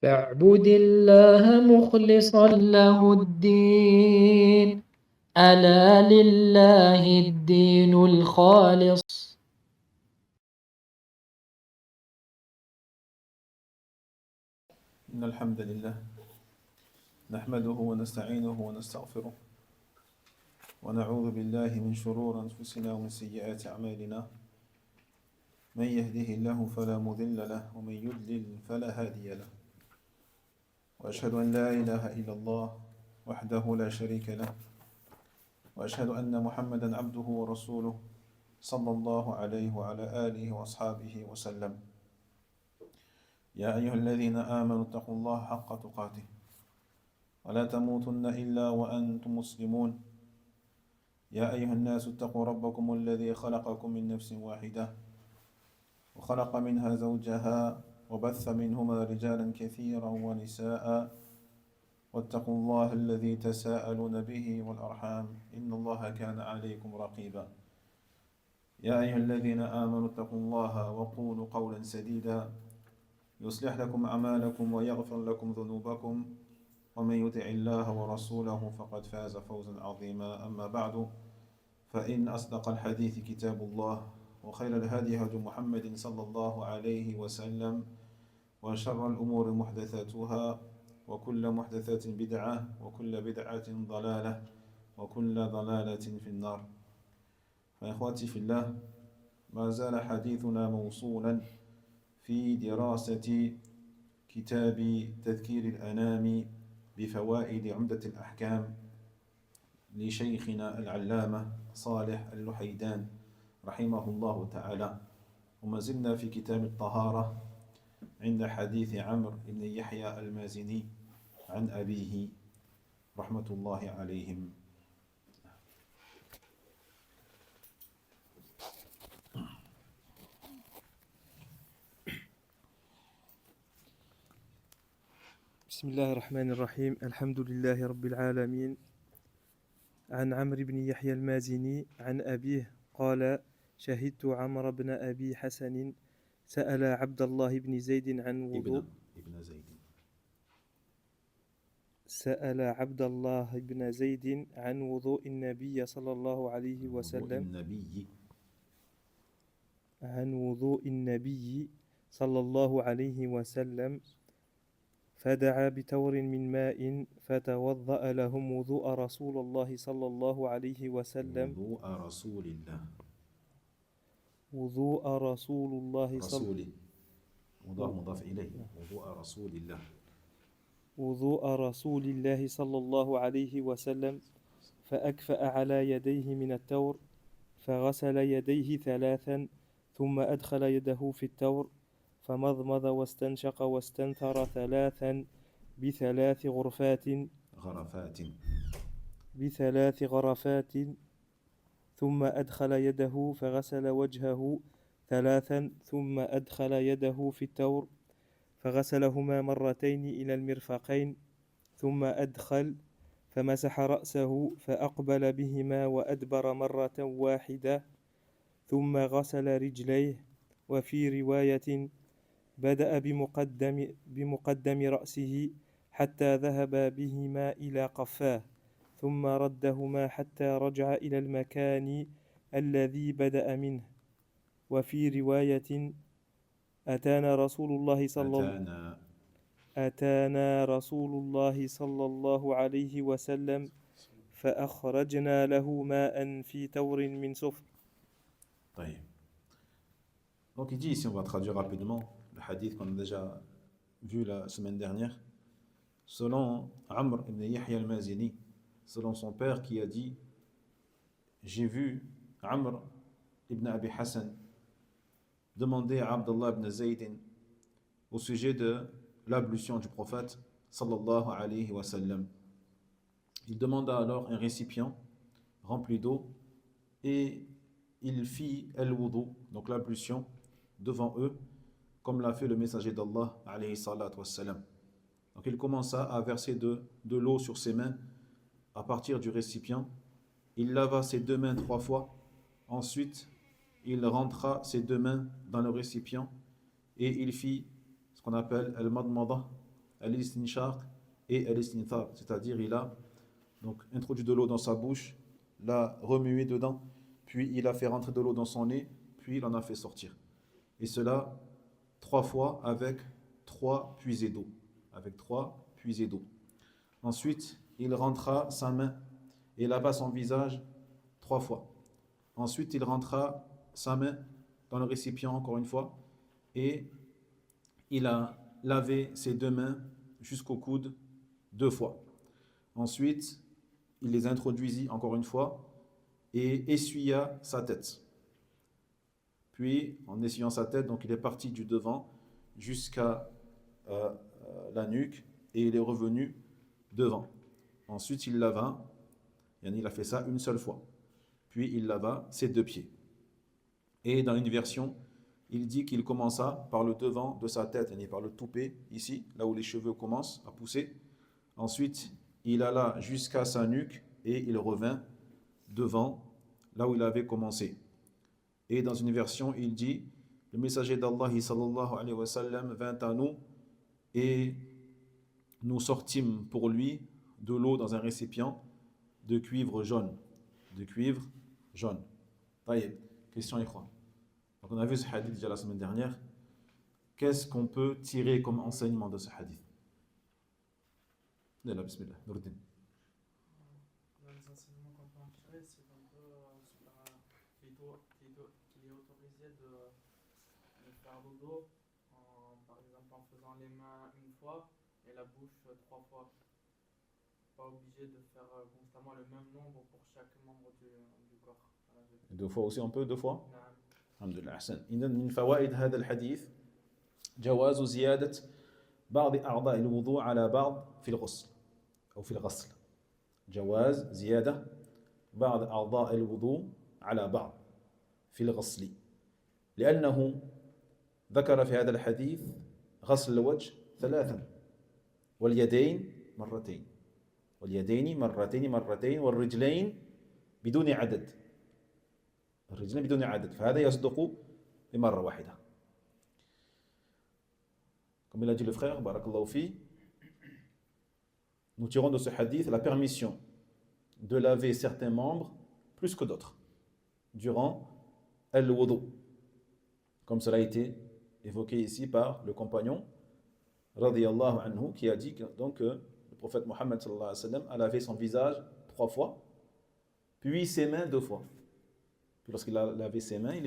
فاعبد الله مخلصا له الدين ألا لله الدين الخالص. إن الحمد لله نحمده ونستعينه ونستغفره ونعوذ بالله من شرور أنفسنا ومن سيئات أعمالنا من يهده الله فلا مضل له ومن يضلل فلا هادي له وأشهد أن لا إله إلا الله وحده لا شريك له وأشهد أن محمدا عبده ورسوله صلى الله عليه وعلى آله وأصحابه وسلم. يا أيها الذين آمنوا اتقوا الله حق تقاته ولا تموتن إلا وأنتم مسلمون. يا أيها الناس اتقوا ربكم الذي خلقكم من نفس واحدة وخلق منها زوجها وبث منهما رجالا كثيرا ونساء واتقوا الله الذي تساءلون به والأرحام إن الله كان عليكم رقيبا. يا أيها الذين آمنوا اتقوا الله وقولوا قولا سديدا يصلح لكم أعمالكم ويغفر لكم ذنوبكم ومن يطع الله ورسوله فقد فاز فوزا عظيما. أما بعد فإن أصدق الحديث كتاب الله وخير الهدي هدي محمد صلى الله عليه وسلم وشر الأمور محدثاتها وكل محدثات بدعة وكل بدعة ضلالة وكل ضلالة في النار. فإخواتي في الله ما زال حديثنا موصولا في دراسة كتاب تذكير الأنام بفوائد عمدة الأحكام لشيخنا العلامة صالح اللحيدان رحمه الله تعالى. وما زلنا في كتاب الطهارة عند حديث عمرو بن يحيى المازني عن أبيه رحمة الله عليهم. بسم الله الرحمن الرحيم. الحمد لله رب العالمين. عن عمرو بن يحيى المازني عن أبيه قال: شهدت عمرو بن أبي حسن سأل عبد الله بن زيد عن وضوء سأل عبد الله بن زيد عن وضوء النبي صلى الله عليه وسلم عن وضوء النبي صلى الله عليه وسلم فدعا بتور من ماء فتوضأ لهم وضوء رسول الله صلى الله عليه وسلم وضوء رسول الله وضوء رسول الله صلى الله عليه وسلم فأكفأ على يديه من التور فغسل يديه ثلاثا ثم أدخل يده في التور فمضمض واستنشق واستنثر ثلاثا بثلاث غرفات ثم أدخل يده فغسل وجهه ثلاثا ثم أدخل يده في التور فغسلهما مرتين إلى المرفقين ثم أدخل فمسح رأسه فأقبل بهما وأدبر مرة واحدة ثم غسل رجليه. وفي رواية بدأ بمقدم رأسه حتى ذهب بهما إلى قفاه ثم ردهما حتى رجع إلى المكان الذي بدأ منه. وفي رواية أتانا رسول الله صلى الله عليه وسلم فأخرجنا له ماء في تور من صفر. Donc il dit ici, on va traduire rapidement le hadith qu'on a déjà vu la semaine dernière. Selon Amr ibn Yahya al-Mazini, selon son père qui a dit: j'ai vu Amr ibn Abi Hassan demander à Abdullah ibn Zayd au sujet de l'ablution du prophète sallallahu alayhi wa sallam. Il demanda alors un récipient rempli d'eau et il fit al-wudu, donc l'ablution, devant eux, comme l'a fait le messager d'Allah alayhi salatu wassalam. Donc il commença à verser de l'eau sur ses mains à partir du récipient. Il lava ses deux mains 3 fois. Ensuite, il rentra ses deux mains dans le récipient et il fit ce qu'on appelle al-madmada, al-istinshaq et al-istinthar, c'est-à-dire il a donc introduit de l'eau dans sa bouche, l'a remué dedans, puis il a fait rentrer de l'eau dans son nez, puis il en a fait sortir. Et cela 3 fois avec 3 puisées d'eau. Avec 3 puisées d'eau. Ensuite, il rentra sa main et lava son visage 3 fois. Ensuite, il rentra sa main dans le récipient encore une fois et il a lavé ses 2 mains jusqu'au coude 2 fois. Ensuite, il les introduisit encore une fois et essuya sa tête. Puis, en essuyant sa tête, donc il est parti du devant jusqu'à la nuque et il est revenu devant. Ensuite, il lava, il a fait ça une seule fois. Puis, il lava ses 2 pieds. Et dans une version, il dit qu'il commença par le devant de sa tête, par le toupet, ici, là où les cheveux commencent à pousser. Ensuite, il alla jusqu'à sa nuque et il revint devant, là où il avait commencé. Et dans une version, il dit, le messager d'Allah sallallahu alayhi wa sallam vint à nous et nous sortîmes pour lui de l'eau dans un récipient de cuivre jaune. De cuivre jaune. Taïeb, question ikhwan. Donc on a vu ce hadith déjà la semaine dernière. Qu'est-ce qu'on peut tirer comme enseignement de ce hadith? Là, bismillah, Nourdin. Les enseignements qu'on peut en tirer, c'est un peu qu'il est autorisé de faire dodo, par exemple en faisant les mains une fois et la bouche 3 fois. Pas obligé de faire constamment le même nombre pour chaque membre du corps. 2 fois aussi, on peut 2 fois? نعم. الحمد لله أحسن. إذن من فوائد هذا الحديث جواز زيادة بعض أعضاء الوضوء على بعض في الغسل أو في الغسل. جواز زيادة بعض أعضاء الوضوء على بعض في الغسل لأنه ذكر في هذا الحديث غسل الوجه 3 واليدين مرتين واليدين مرتين والرجلين بدون عدد الرجلين بدون عدد فهذا يصدق بمرة واحدة. Comme il a dit le frère, barakallahu fi, nous tirons de ce hadith la permission de laver certains membres plus que d'autres durant al-wudu, comme cela a été évoqué ici par le compagnon radiyallahu anhu qui a dit que, donc, le prophète Mohammed sallallahu alayhi wa sallam a lavé son visage 3 fois, puis ses mains 2 fois. Puis lorsqu'il a lavé ses mains, il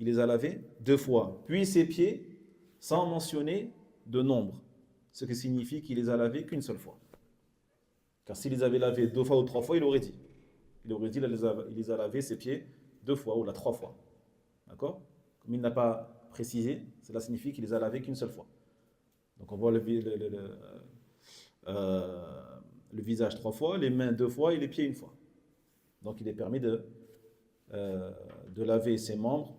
les a lavés 2 fois, puis ses pieds sans mentionner de nombre, ce qui signifie qu'il les a lavés qu'une seule fois. Car s'il les avait lavés 2 fois ou 3 fois, il aurait dit il les a lavés ses pieds 2 fois ou 3 fois. D'accord? Comme il n'a pas précisé, cela signifie qu'il les a lavés qu'une seule fois. Donc on voit le visage 3 fois, les mains 2 fois et les pieds 1 fois. Donc il est permis de laver ses membres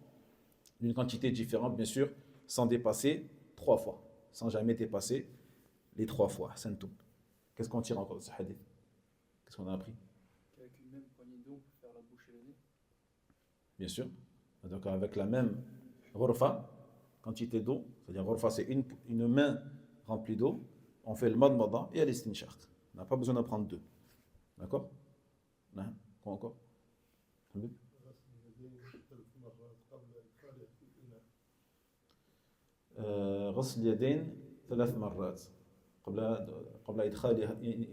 d'une quantité différente, bien sûr, sans dépasser 3 fois, sans jamais dépasser les 3 fois. Qu'est-ce qu'on tire encore de ce hadith? Qu'est-ce qu'on a appris? Qu'avec une même poignée d'eau, on peut faire la bouche et le nez. Bien sûr. Donc avec la même ghurfa, quantité d'eau, c'est-à-dire ghurfa c'est une main remplie d'eau, on fait le madmada et al-istinshaq. On n'a pas besoin d'en prendre 2. D'accord? Non? Quoi encore? غسل اليدين 3 مرات قبل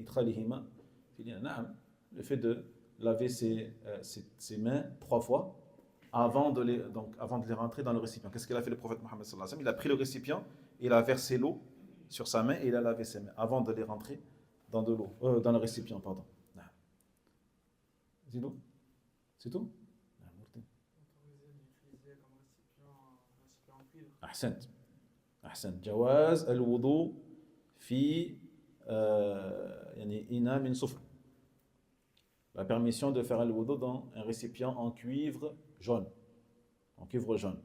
إدخالهما في الإناء. نعم, le fait de laver ses mains 3 fois avant de les rentrer dans le récipient. Qu'est-ce qu'il a fait le prophète Mohammed sallallahu alayhi wa sallam? Il a pris le récipient, il a versé l'eau sur sa main et il a lavé ses mains avant de les rentrer dans le récipient, pardon. C'est tout? C'est tout? Autorisé d'utiliser comme récipient en cuivre. أحسنت. جواز الوضوء في إناء من صفر. La permission de faire le wudu dans un récipient en cuivre jaune. En cuivre jaune.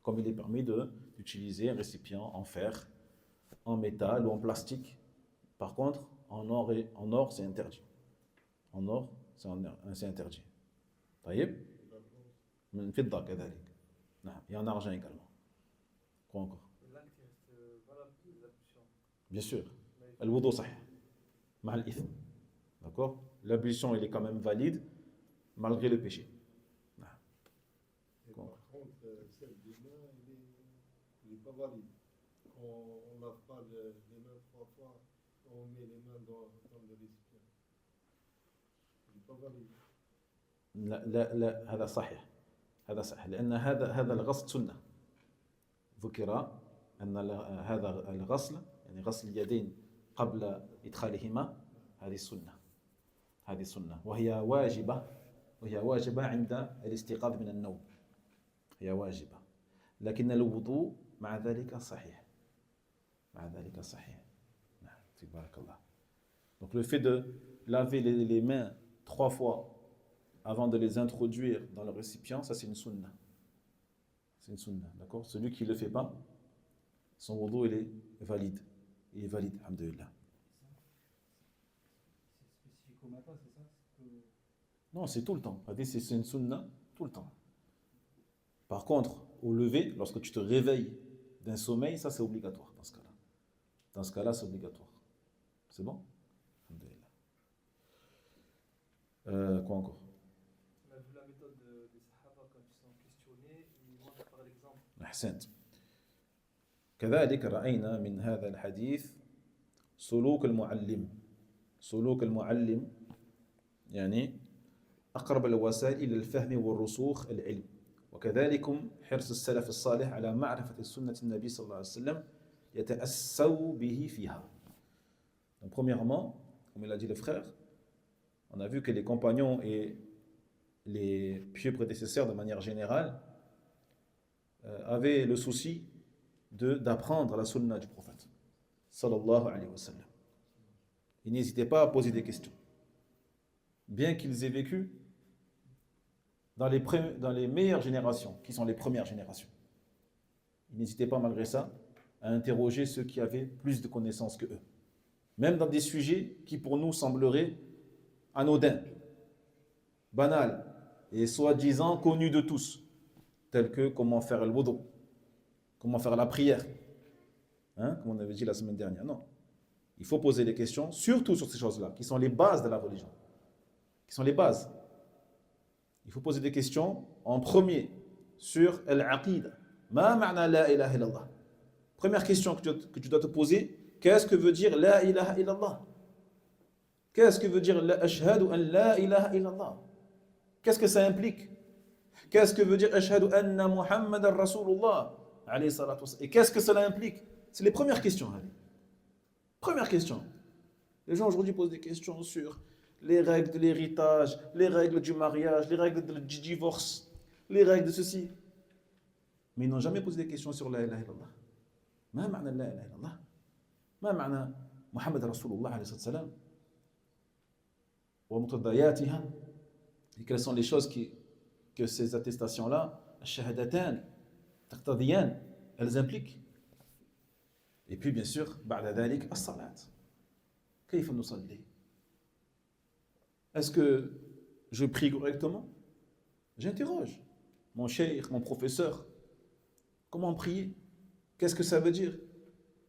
Comme il est permis d'utiliser un récipient en fer, en métal ou en plastique. Par contre, en or c'est interdit. En or, c'est interdit. طيب؟ من فضة كذلك. نعم. Et en argent également. Quoi encore? L'acte reste valable de l'ablution. Bien sûr. Al-wudu sahih. Ma'al ithm. D'accord? L'ablution, il est quand même valide, malgré le péché. Et par contre, celle des mains, il n'est pas valide. On ne lave pas les mains 3 fois, on met les mains dans le récipient. Il n'est pas valide. لا لا لا هذا صحيح. هذا صحيح لأن هذا الغسل سنة. ذكر أن هذا الغسل يعني غسل اليدين قبل إدخالهما هذه السنة. هذه سنة وهي واجبة عند الاستيقاظ من النوم. هي واجبة. لكن الوضوء مع ذلك صحيح. مع ذلك صحيح. نعم. تبارك الله. Donc le fait de laver les mains 3 fois avant de les introduire dans le récipient, ça c'est une sunna. C'est une sunna, d'accord? Celui qui ne le fait pas, son wudu il est valide. Il est valide, alhamdulillah. C'est spécifique au matin, c'est ça? Non, c'est tout le temps. C'est une sunna tout le temps. Par contre, au lever, lorsque tu te réveilles d'un sommeil, ça c'est obligatoire dans ce cas-là. Dans ce cas-là, c'est obligatoire. C'est bon? Alhamdulillah. Quoi encore? On a vu la méthode des Sahaba quand ils sont questionnés, ils montrent par l'exemple. أحسنت. كذلك رأينا من هذا الحديث سلوك المعلم. سلوك المعلم يعني أقرب الوسائل إلى الفهم والرسوخ العلم. وكذلك حرص السلف الصالح على معرفة سنة النبي صلى الله عليه وسلم يتأسوا به فيها. Donc, premièrement, comme il a dit le frère, on a vu que les compagnons et les pieux prédécesseurs de manière générale avaient le souci d'apprendre la sunna du prophète sallallahu alayhi wa sallam. Ils n'hésitaient pas à poser des questions. Bien qu'ils aient vécu dans les meilleures générations, qui sont les premières générations. Ils n'hésitaient pas malgré ça à interroger ceux qui avaient plus de connaissances que eux. Même dans des sujets qui pour nous sembleraient anodins, banals et soi-disant connus de tous, tels que comment faire le wudu, comment faire la prière, hein, comme on avait dit la semaine dernière. Non, il faut poser des questions, surtout sur ces choses-là, qui sont les bases de la religion, qui sont les bases. Il faut poser des questions en premier sur al-aqida. Ma ma'na la ilaha illallah. Première question que tu dois te poser, qu'est-ce que veut dire la ilaha illallah? Qu'est-ce que veut dire ashhadu an la ilaha illallah? Qu'est-ce que ça implique? Qu'est-ce que veut dire ashhadu anna muhammadan rasulullah alayhi salatu wassalam? Et qu'est-ce que cela implique? C'est les premières questions. Première question. Les gens aujourd'hui posent des questions sur les règles de l'héritage, les règles du mariage, les règles du divorce, les règles de ceci. Mais ils n'ont jamais posé des questions sur la ilaha illallah. Ma ma'na la ilaha illallah? Ma ma'na Muhammad Rasulullah alayhi salam? Wa muqtadayatiha? Et quelles sont les choses que ces attestations-là, shahadatan, taqtadiyan, elles impliquent? Et puis bien sûr, ba'da dhalik, as-salat. Kayfa nusalli? Est-ce que je prie correctement? J'interroge mon cheikh, mon professeur. Comment prier? Qu'est-ce que ça veut dire?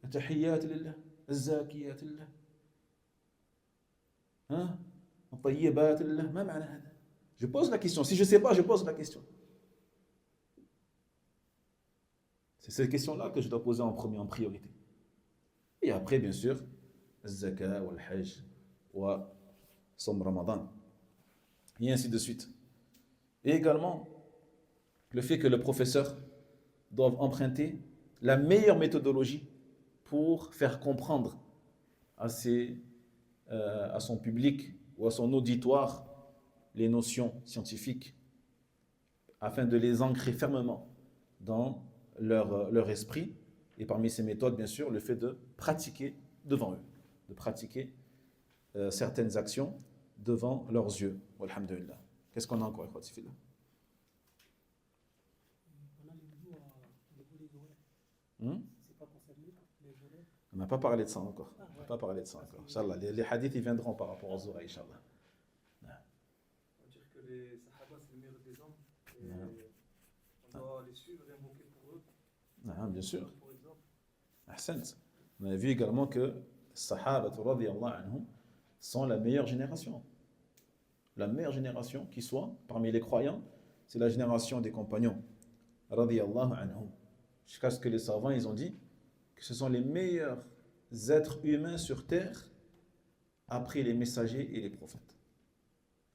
At-tahiyyat lillah, az-zakiyat lillah. Hein? At-tayyibat lillah. Ma ma'na hada? Je pose la question. Si je ne sais pas, je pose la question. C'est cette question-là que je dois poser en premier, en priorité. Et après, bien sûr, az-zaka, wal-hajj, wa Somme Ramadan, et ainsi de suite. Et également, le fait que le professeur doive emprunter la meilleure méthodologie pour faire comprendre à son public ou à son auditoire les notions scientifiques, afin de les ancrer fermement dans leur esprit. Et parmi ces méthodes, bien sûr, le fait de pratiquer devant eux, de pratiquer certaines actions devant leurs yeux. Alhamdulillah. Qu'est-ce qu'on a encore? On a les wudu au niveau des oreilles. C'est pas concerné les oreilles. On n'a pas parlé de ça encore. On n'a pas parlé de ça encore. Inch'Allah. Les hadiths ils viendront par rapport aux oreilles, Inch'Allah. On va dire que les Sahaba, c'est le meilleur des hommes. Et on doit les suivre et invoquer pour eux. Bien sûr. Pour exemple. Ahsant. On a vu également que Sahaba radiyallahu anhum sont la meilleure génération. La meilleure génération qui soit parmi les croyants, c'est la génération des compagnons radiyallahu anhum. Jusqu'à ce que les savants ils ont dit que ce sont les meilleurs êtres humains sur terre après les messagers et les prophètes.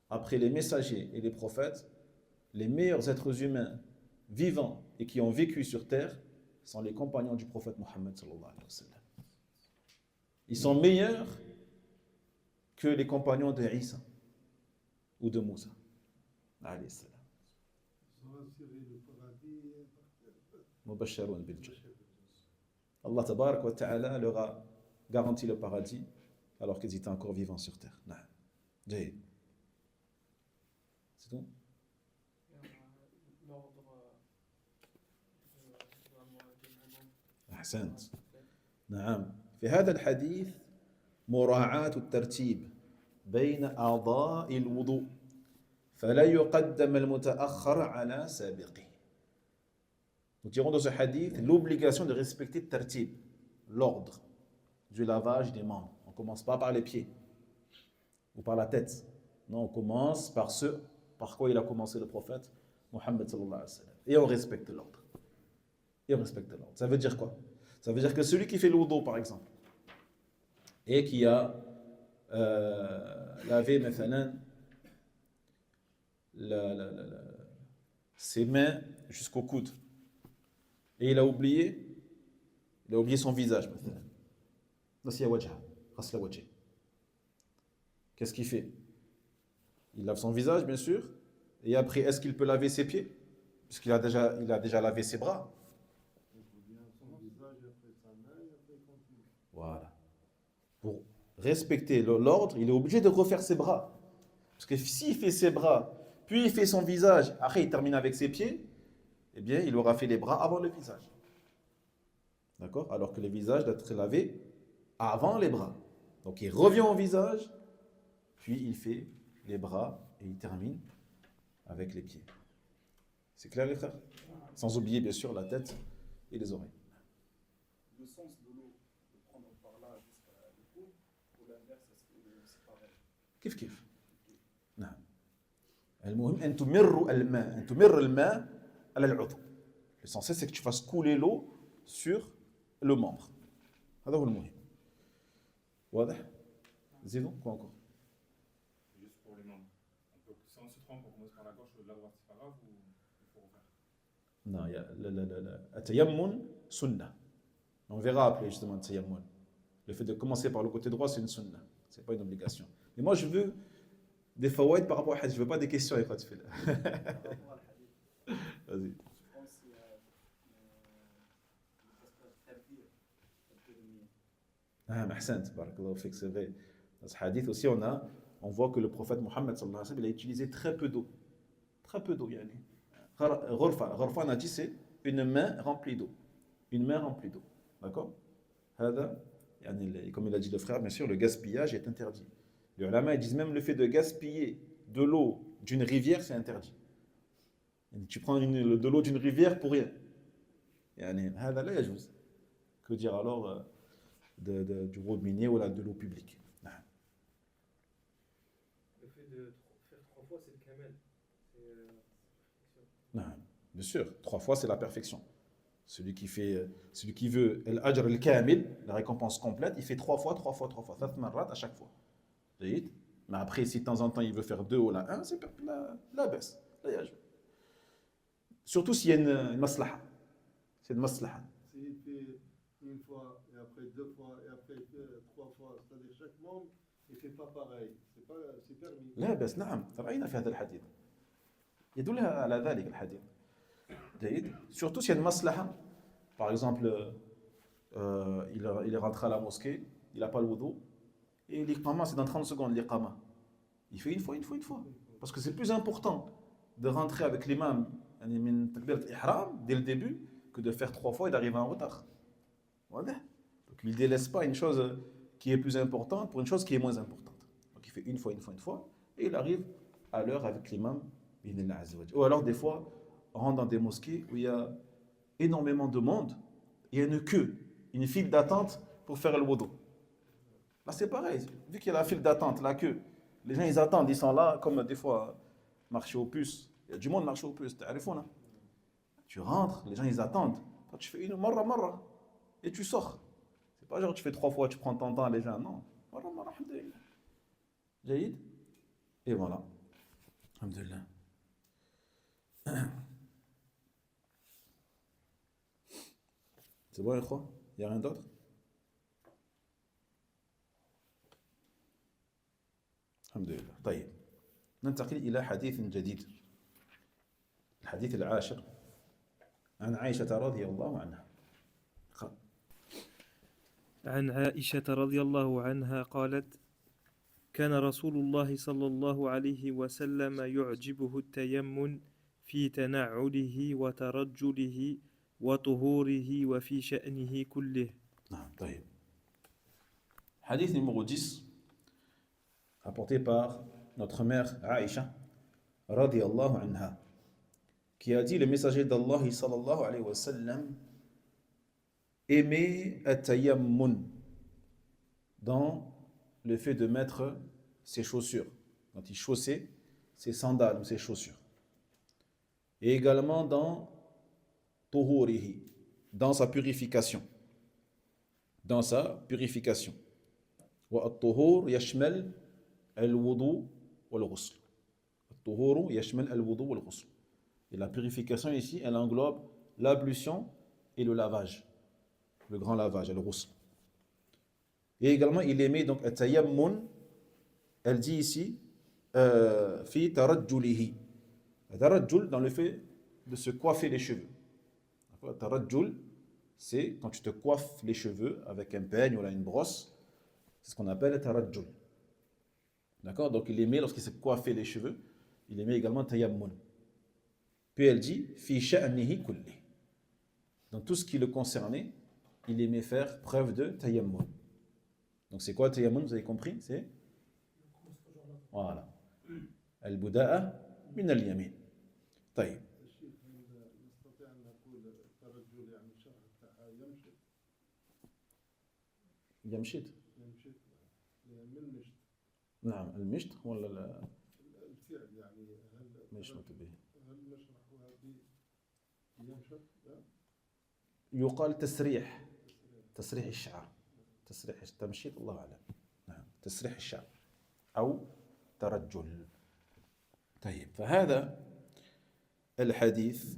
Après les messagers et les prophètes, les meilleurs êtres humains vivants et qui ont vécu sur terre sont les compagnons du prophète Mohammed sallallahu alayhi wa sallam. Ils sont meilleurs que les compagnons de Isa ou de Moussa alayhi salam. Ils ont assuré le paradis. Mubashsharun bil jannah. Allah tabarak wa ta'ala leur a garanti le paradis alors qu'ils étaient encore vivants sur terre. Naam. Jayyid. C'est tout? L'ordre أحسنت. نعم. في هذا الحديث مراعاة الترتيب بين أعضاء الوضوء فلا يقدم المتأخر على سابقه. Nous tirons dans ce hadith l'obligation de respecter le tartib, l'ordre du lavage des membres. On ne commence pas par les pieds ou par la tête. Non, on commence par ce par quoi il a commencé le prophète Mohammed sallallahu alayhi wa sallam. Et on respecte l'ordre. Et on respecte l'ordre. Ça veut dire quoi? Ça veut dire que celui qui fait le wudu, par exemple, et qui a lavé مثلا, ses mains jusqu'au coude, et il a oublié son visage مثلا. نسي وجهه غسل وجهه. Qu'est-ce qu'il fait? Il lave son visage, bien sûr, et après, est-ce qu'il peut laver ses pieds? Puisqu'il a déjà lavé ses bras. Voilà. Pour respecter l'ordre, il est obligé de refaire ses bras. Parce que s'il fait ses bras, puis il fait son visage, après il termine avec ses pieds, eh bien, il aura fait les bras avant le visage. D'accord? Alors que le visage doit être lavé avant les bras. Donc il revient au visage, puis il fait les bras et il termine avec les pieds. C'est clair, les frères? Sans oublier, bien sûr, la tête et les oreilles. Le sens de l'eau, de prendre par là jusqu'à l'épaule, ou l'inverse, c'est pareil. كيف نعم المهم أن تمر الماء على العضو. L'essentiel c'est que tu fasses couler l'eau sur le membre. هذا هو المهم. واضح؟ زيدوا quoi encore? Juste pour les membres. Si on se trompe, on commence par la gauche, la droite, c'est pas grave ou il faut refaire? Non, la التيمم sunna. On verra après justement le tayammum. Le fait de commencer par le côté droit, c'est une sunna. C'est pas une obligation. Mais moi, je veux des fawaïd par rapport à hadith. Je veux pas des questions. Vas-y. Je pense qu'il y a Ah, ahsant, barakallahu fik, c'est vrai. Dans ce hadith aussi, on voit que le prophète Mohammed sallallahu alayhi wa sallam, il a utilisé très peu d'eau. Très peu d'eau, yani. Ghurfa, on a dit, c'est une main remplie d'eau. Une main remplie d'eau. D'accord? Comme il a dit le frère, bien sûr, le gaspillage est interdit. Les ulama ils disent même le fait de gaspiller de l'eau d'une rivière, c'est interdit. Tu prends de l'eau d'une rivière pour rien. Que dire alors du robinet ou de l'eau publique? Le fait de faire 3 fois, c'est le kamel. C'est Non, bien sûr, 3 fois c'est la perfection. Celui qui veut al-ajr al-kamil, la récompense complète, il fait 3 fois, 3 fois, 3 fois, 3 marrat à chaque fois. Mais après, si de temps en temps il veut faire 2 ou la 1, c'est la baisse. Surtout s'il y a une maslaha. C'est une maslaha. S'il fait une fois, et après 2 fois, et après 3 fois, c'est-à-dire chaque membre, il ne fait pas pareil. C'est permis. لا بس نعم رأينا في هذا الحديث يدل على ذلك الحديث جيد surtout s'il y a une maslaha par exemple il est rentré à la mosquée il n'a pas le wudu et l'iqama c'est dans 30 secondes l'iqama il fait une fois parce que c'est plus important de rentrer avec l'imam min takbirat al-ihram dès le début que de faire 3 fois et d'arriver en retard. Voilà. Donc il ne délaisse pas une chose qui est plus importante pour une chose qui est moins importante. Donc il fait une fois, et il arrive à l'heure avec l'imam. Ou alors des fois, on rentre dans des mosquées où il y a énormément de monde, il y a une queue, une file d'attente pour faire le wudu. Là, c'est pareil. Vu qu'il y a la file d'attente, la queue, les gens, ils attendent, ils sont là, comme des fois, marcher aux puces. Il y a du monde marcher aux puces, tu rentres, les gens, ils attendent. Toi, tu fais une marra, et tu sors. C'est pas genre, tu fais 3 fois, tu prends ton temps, les gens, non. Marra, alhamdulillah. Jaïd. Et voilà. Alhamdulillah. C'est bon, il n'y a rien d'autre? الحمد لله. طيب ننتقل إلى حديث جديد. الحديث العاشر عن عائشة رضي الله عنها. عن عائشة رضي الله عنها قالت: كان رسول الله صلى الله عليه وسلم يعجبه التيمم في تنعله وترجله وطهوره وفي شأنه كله. نعم. طيب. حديث numéro 10 apporté par notre mère Aïcha radiyallahu anha, qui a dit: le messager d'Allah sallallahu alayhi wa sallam aimait at-tayammun, dans le fait de mettre ses chaussures, quand il chaussait ses sandales ou ses chaussures, et également dans tuhurihi, dans sa purification, wa at-tuhur yashmal al-wudu wal-ghusl. At-tuhuru yashmal al-wudu wal-ghusl. Et la purification ici, elle englobe l'ablution et le lavage, le grand lavage, al-ghusl. Et également, il aimait donc at-tayammun, elle dit ici, fi tarajjulihi. Tarajjul, dans le fait de se coiffer les cheveux. Tarajjul, c'est quand tu te coiffes les cheveux avec un peigne ou une brosse, c'est ce qu'on appelle tarajjul. D'accord? Donc il aimait, lorsqu'il se coiffait les cheveux, il aimait également tayammun. Puis elle dit, fi sha'nihi kulli. Dans tout ce qui le concernait, il aimait faire preuve de tayammun. Donc c'est quoi tayammun? Vous avez compris? C'est voilà. Al-buda'a min al-yamin. طيب. يمشط. نعم المشط ولا الفعل يعني هل مشمت به؟ هل نشرحها بيمشط؟ يقال تسريح الشعر، تسريح التمشيط، الله أعلم. نعم تسريح الشعر أو ترجل. طيب، فهذا الحديث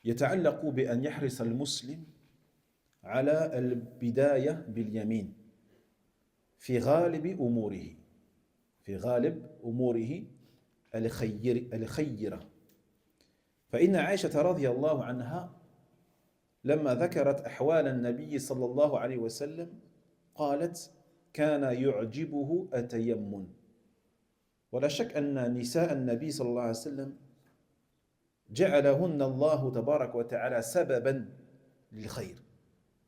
يتعلق بأن يحرص المسلم على البداية باليمين في غالب أموره الخيرة. فإن عائشة رضي الله عنها لما ذكرت أحوال النبي صلى الله عليه وسلم قالت: كان يعجبه التيمم. ولا شك أن نساء النبي صلى الله عليه وسلم جعلهن الله تبارك وتعالى سببا للخير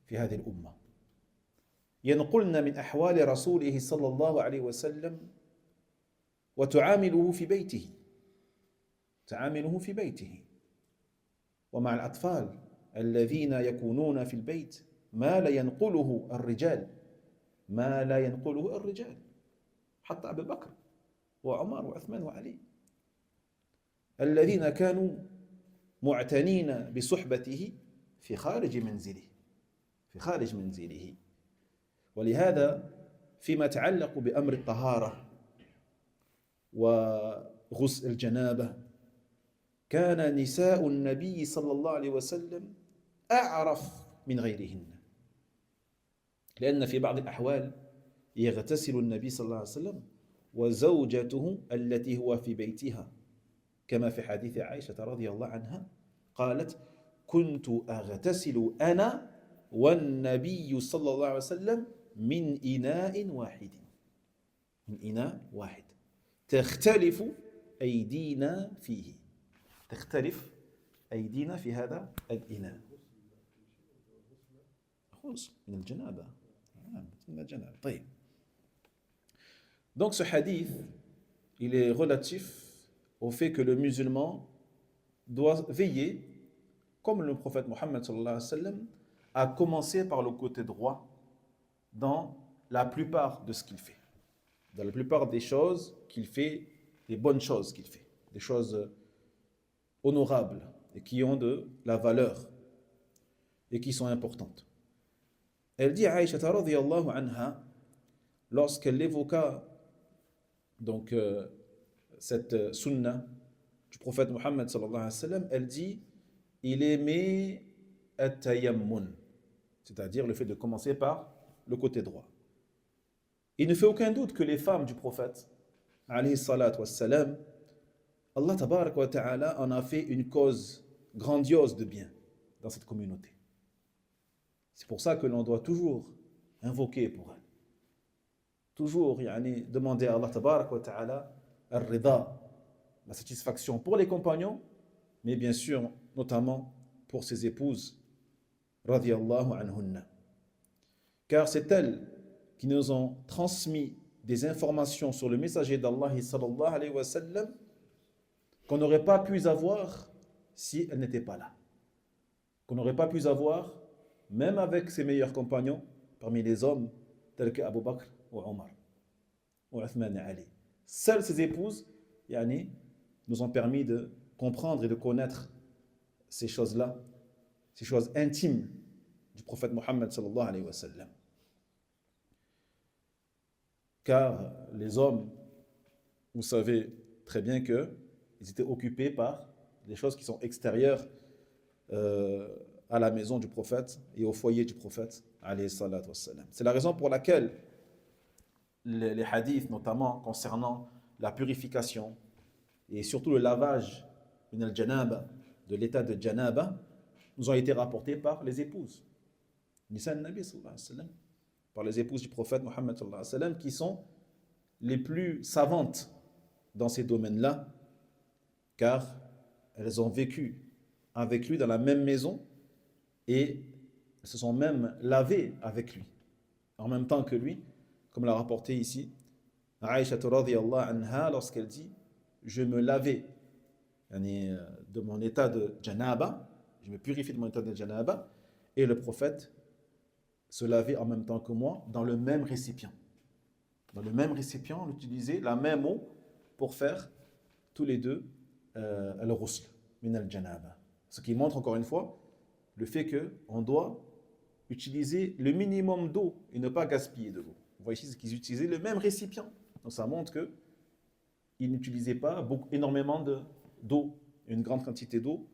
في هذه الأمة، ينقلن من أحوال رسوله صلى الله عليه وسلم وتعامله في بيته ومع الأطفال الذين يكونون في البيت ما لا ينقله الرجال، حتى أبي بكر وعمر وعثمان وعلي الذين كانوا معتنين بصحبته في خارج منزله. ولهذا فيما يتعلق بأمر الطهارة وغسل الجنابة كان نساء النبي صلى الله عليه وسلم أعرف من غيرهن، لأن في بعض الأحوال يغتسل النبي صلى الله عليه وسلم وزوجته التي هو في بيتها، كما في حديث عائشة رضي الله عنها قالت: كنت أغتسل أنا والنبي صلى الله عليه وسلم من إناء واحد تختلف أيدينا في هذا الإناء. غسل من الجنابة. طيب. Donc ce hadith, il est relatif au fait que le musulman doit veiller, comme le prophète Mohammed sallallahu alayhi wa sallam, à commencer par le côté droit dans la plupart de ce qu'il fait. Dans la plupart des choses qu'il fait, des bonnes choses qu'il fait, des choses honorables et qui ont de la valeur et qui sont importantes. Elle dit à Aïcha radhiyallahu anha, lorsqu'elle évoqua donc cette sunna du prophète Mohammed sallallahu alayhi wa sallam, elle dit il aimait at-tayammun, c'est-à-dire le fait de commencer par le côté droit. Il ne fait aucun doute que les femmes du prophète alayhi salatu wassalam, Allah tabarak wa ta'ala en a fait une cause grandiose de bien dans cette communauté. C'est pour ça que l'on doit toujours invoquer pour elle. Toujours demander à Allah tabarak wa ta'ala al-rida, la satisfaction pour les compagnons, mais bien sûr, notamment pour ses épouses, radiyallahu anhunna. Car c'est elles qui nous ont transmis des informations sur le messager d'Allah sallallahu alayhi wa sallam qu'on n'aurait pas pu avoir si elles n'étaient pas là. Qu'on n'aurait pas pu avoir même avec ses meilleurs compagnons parmi les hommes tels que Abu Bakr ou Omar ou Uthman et Ali. Seules ces épouses nous ont permis de comprendre et de connaître ces choses-là, ces choses intimes du prophète Mohammed sallallahu alayhi wa sallam. Car les hommes, vous savez très bien qu'ils étaient occupés par des choses qui sont extérieures à la maison du prophète et au foyer du prophète alayhi salatu wassalam. C'est la raison pour laquelle les hadiths, notamment concernant la purification et surtout le lavage de l'état de janaba, nous ont été rapportés par les épouses. Nisa al-Nabi sallallahu alayhi wa sallam, par les épouses du prophète Mohammed sallallahu alayhi wa sallam, qui sont les plus savantes dans ces domaines-là, car elles ont vécu avec lui dans la même maison et elles se sont même lavées avec lui, en même temps que lui, comme l'a rapporté ici Aïcha radhiyallahu anha lorsqu'elle dit « Je me lavais de mon état de janaba, je me purifie de mon état de janaba, et le prophète se lavait en même temps que moi dans le même récipient. » Dans le même récipient, on utilisait la même eau pour faire tous les deux al-ghusl min al-janaba. Ce qui montre encore une fois le fait qu'on doit utiliser le minimum d'eau et ne pas gaspiller de l'eau. Vous voyez ici qu'ils utilisaient le même récipient. Donc ça montre qu'ils n'utilisaient pas énormément d'eau, une grande quantité d'eau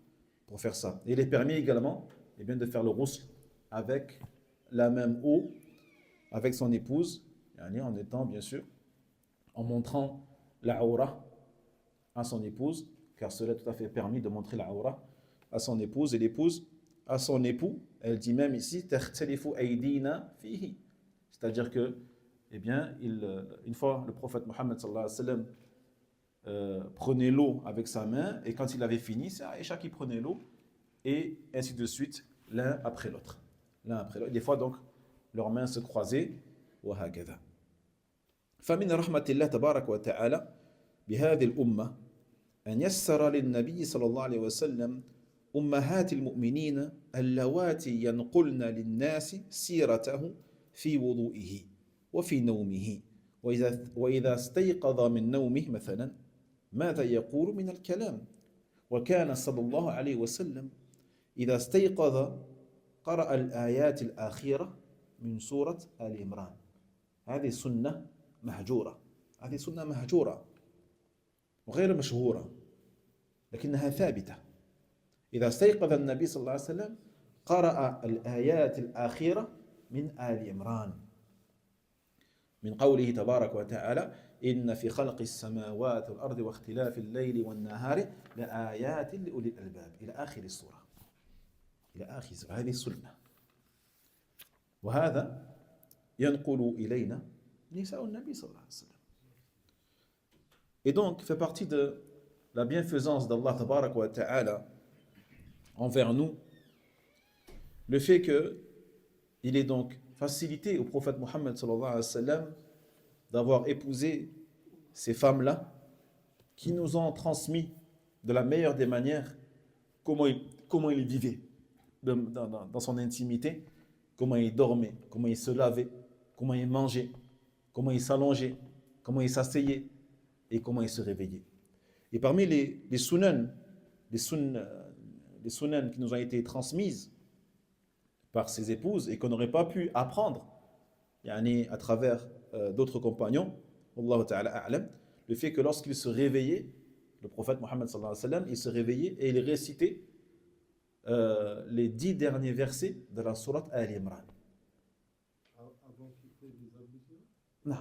pour faire ça. Et il est permis également de faire le ghusl avec la même eau, avec son épouse, en étant bien sûr, en montrant la aura à son épouse, car cela est tout à fait permis de montrer la aura à son épouse, et l'épouse à son époux. Elle dit même ici, c'est-à-dire que, une fois le prophète Mohammed sallallahu alayhi wa sallam prenait l'eau avec sa main, et quand il avait fini, c'est Aïcha qui prenait l'eau, et ainsi de suite, l'un après l'autre. Des fois donc, leurs mains se croisaient, وهكذا. فمن رحمة الله تبارك وتعالى بهذه الأمة أن يسر للنبي صلى الله عليه وسلم أمهات المؤمنين اللواتي ينقلن للناس سيرته في وضوئه وفي نومه وإذا استيقظ من نومه مثلا ماذا يقول من الكلام. وكان صلى الله عليه وسلم إذا استيقظ قرأ الآيات الأخيرة من سورة آل عمران. هذه سنة مهجورة وغير مشهورة، لكنها ثابتة. إذا استيقظ النبي صلى الله عليه وسلم قرأ الآيات الأخيرة من آل عمران، من قوله تبارك وتعالى إن في خلق السماوات والأرض واختلاف الليل والنهار لآيات لأولي الألباب إلى آخر السورة، هذه السنة. وهذا ينقل إلينا نساء النبي صلى الله عليه وسلم. Et donc, fait partie de la bienfaisance d'Allah tabarak wa ta'ala envers nous, le fait qu'il est donc facilité au prophète Mohammed sallallahu alayhi wa sallam d'avoir épousé ces femmes-là qui nous ont transmis de la meilleure des manières comment ils vivaient dans son intimité, comment il dormait, comment il se lavait, comment il mangeait, comment il s'allongeait, comment il s'asseyait et comment il se réveillait. Et parmi les sunan, les sunan qui nous ont été transmises par ses épouses et qu'on n'aurait pas pu apprendre à travers d'autres compagnons, Wallahu ta'ala a'lam, le fait que lorsqu'il se réveillait, le prophète Mohammed sallallahu alayhi wa sallam, il se réveillait et il récitait les 10 derniers versets de la sourate Al-Imran. Avant qu'il fait des ablutions? Non,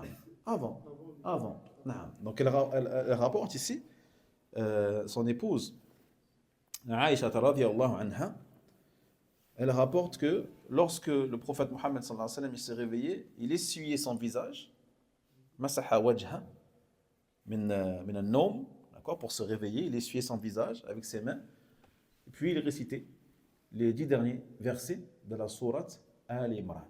avant. Non. Donc elle rapporte ici son épouse, Aïcha radhiyallahu anha, elle rapporte que lorsque le prophète Mohammed sallallahu alayhi wa sallam il s'est réveillé, il essuyait son visage, masaha wajha min an-nawm, d'accord, pour se réveiller, il essuyait son visage avec ses mains, et puis il récitait les 10 derniers versets de la sourate Al-Imran,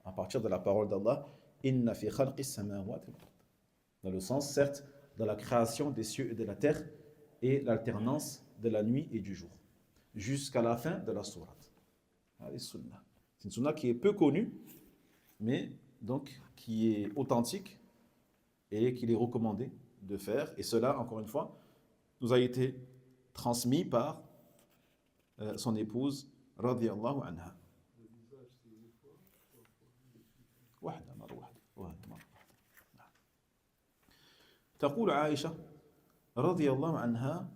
à partir de la parole d'Allah, inna fi khalqis samawati wal ard, dans le sens certes de la création des cieux et de la terre et l'alternance de la nuit et du jour, jusqu'à la fin de la sourate. C'est une sunna qui est peu connue, mais donc qui est authentique et qu'il est recommandé de faire. Et cela, encore une fois, nous a été transmis par son épouse, radhiyallahu anha. Le visage, c'est une fois, 3 fois. واحدة مرة واحدة. تقول عائشة رضي الله عنها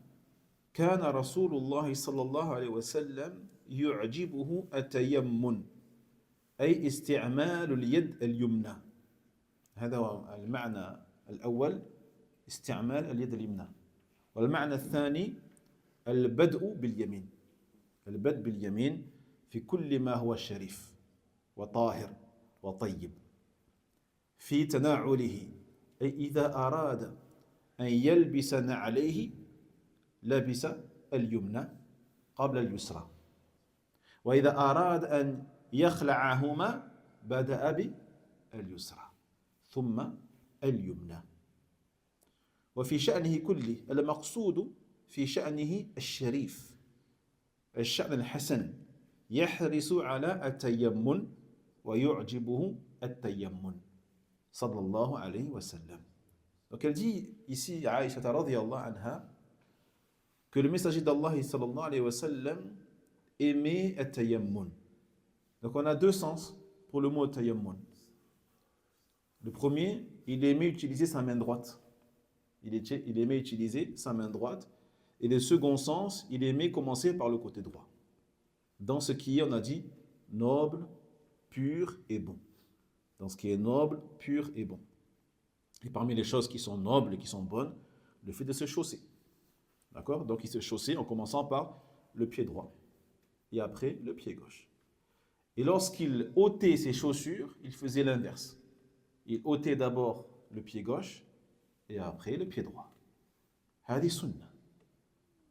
كان رسول الله صلى الله عليه وسلم يعجبه التيمم أي استعمال اليد اليمنى. هذا هو المعنى الأول، استعمال اليد اليمنى. والمعنى الثاني البدء باليمين، البدء باليمين في كل ما هو شريف وطاهر وطيب في تناعله، أي إذا أراد أن يلبس نعليه لبس اليمنى قبل اليسرى، وإذا أراد أن يخلعهما بدأ باليسرى ثم اليمنى. وفي شأنه كله المقصود في شأنه الشريف، الشأن الحسن، يحرص على التيمم ويعجبه التيمم صلى الله عليه وسلم. Donc elle dit ici, Aïcha radhiyallahu anha, que le messager d'Allah sallallahu alayhi wa sallam aimait at-tayammun. Donc on a 2 sens pour le mot tayammun. Le premier, il aimait utiliser sa main droite. Il aimait utiliser sa main droite. Et le second sens, il aimait commencer par le côté droit. Dans ce qui est, on a dit, noble, pur et bon. Dans ce qui est noble, pur et bon. Et parmi les choses qui sont nobles et qui sont bonnes, le fait de se chausser. D'accord? Donc il se chaussait en commençant par le pied droit et après le pied gauche. Et lorsqu'il ôtait ses chaussures, il faisait l'inverse. Il ôtait d'abord le pied gauche et après le pied droit. Hadi sunnah.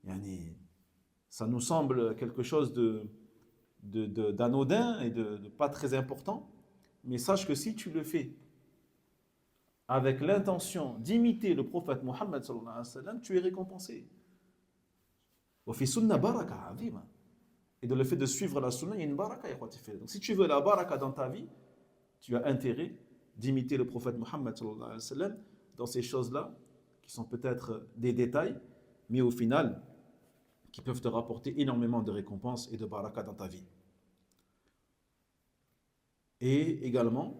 Yani, ça nous semble quelque chose d'anodin et de pas très important, mais sache que si tu le fais avec l'intention d'imiter le prophète Mohammed sallallahu alayhi wa sallam, tu es récompensé. وفي سنة بركة عظيمة. Et dans le fait de suivre la sunna, il y a une baraka. Donc si tu veux la baraka dans ta vie, tu as intérêt d'imiter le prophète Mohammed sallallahu alayhi wa sallam dans ces choses-là, qui sont peut-être des détails, mais au final, qui peuvent te rapporter énormément de récompenses et de baraka dans ta vie. Et également,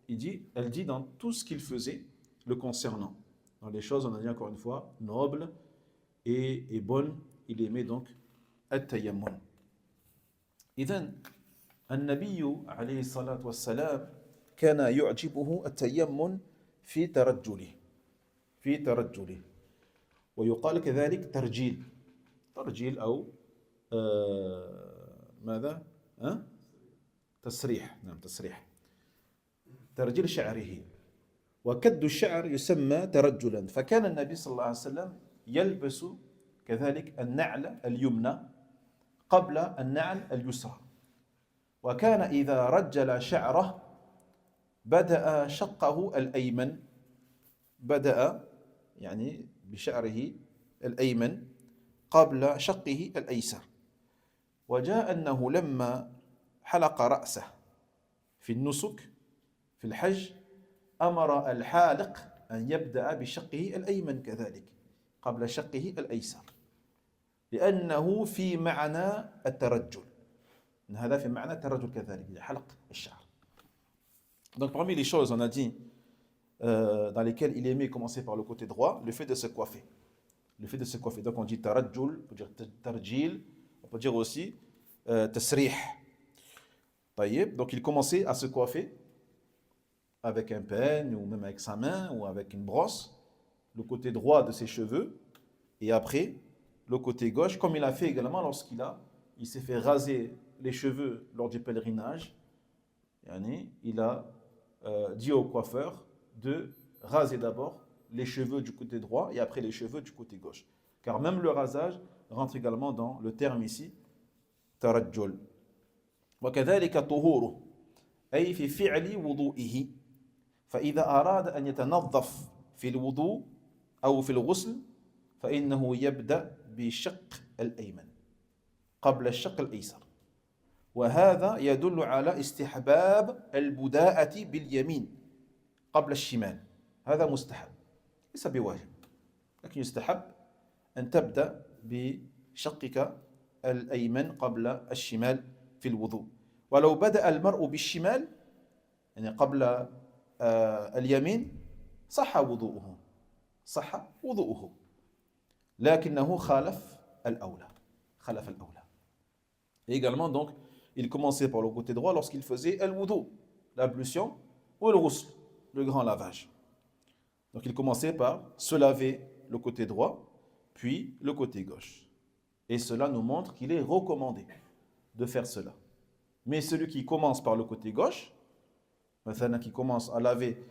elle dit dans tout ce qu'il faisait le concernant. Dans les choses, on a dit encore une fois, nobles et bonnes, il aimait donc at-tayammum. إذن النبي عليه الصلاة والسلام كان يعجبه التيمم في ترجله ويقال كذلك ترجيل أو ماذا؟ تسريح. نعم تسريح. ترجيل شعره. وكد الشعر يسمى ترجلا. فكان النبي صلى الله عليه وسلم يلبس كذلك النعل اليمنى قبل النعل اليسرى. وكان إذا رجل شعره بدأ شقه الأيمن، بدأ بشعره الأيمن قبل شقه الأيسر. وجاء أنه لما حلق رأسه في النسك في الحج أمر الحالق أن يبدأ بشقه الأيمن كذلك قبل شقه الأيسر لأنه في معنى الترجل. هذا في معنى الترجل كذلك حلق الشعر. Donc parmi les choses on a dit dans lesquelles il aimait commencer par le côté droit, le fait de se coiffer. Le fait de se coiffer. Donc on dit tarajjul, on peut dire tarjil, on peut dire aussi tasrih. Donc il commençait à se coiffer avec un peigne ou même avec sa main ou avec une brosse, le côté droit de ses cheveux et après le côté gauche, comme il a fait également il s'est fait raser les cheveux lors du pèlerinage. Il a dit au coiffeur de raser d'abord les cheveux du côté droit et après les cheveux du côté gauche. Car même le rasage rentre également dans le terme ici, tarajjul. وكذلك طهوره أي في فعل وضوئه فإذا أراد أن يتنظف في الوضوء أو في الغسل فإنه يبدأ بالشق الأيمن قبل الشق الأيسر وهذا يدل على استحباب البداءة باليمين قبل الشمال. هذا مستحب ليس بواجب لكن يستحب أن تبدأ بشقك الأيمن قبل الشمال في الوضوء. ولو بدأ المرء بالشمال يعني قبل اليمين صح وضوءه لكنه خالف الأولى. Et également donc il commençait par le côté droit lorsqu'il faisait al-wudu, l'ablution ou le ghusl, le grand lavage. Donc il commençait par se laver le côté droit puis le côté gauche. Et cela nous montre qu'il est recommandé de faire cela. Mais celui qui commence par le côté gauche, qui commence à laver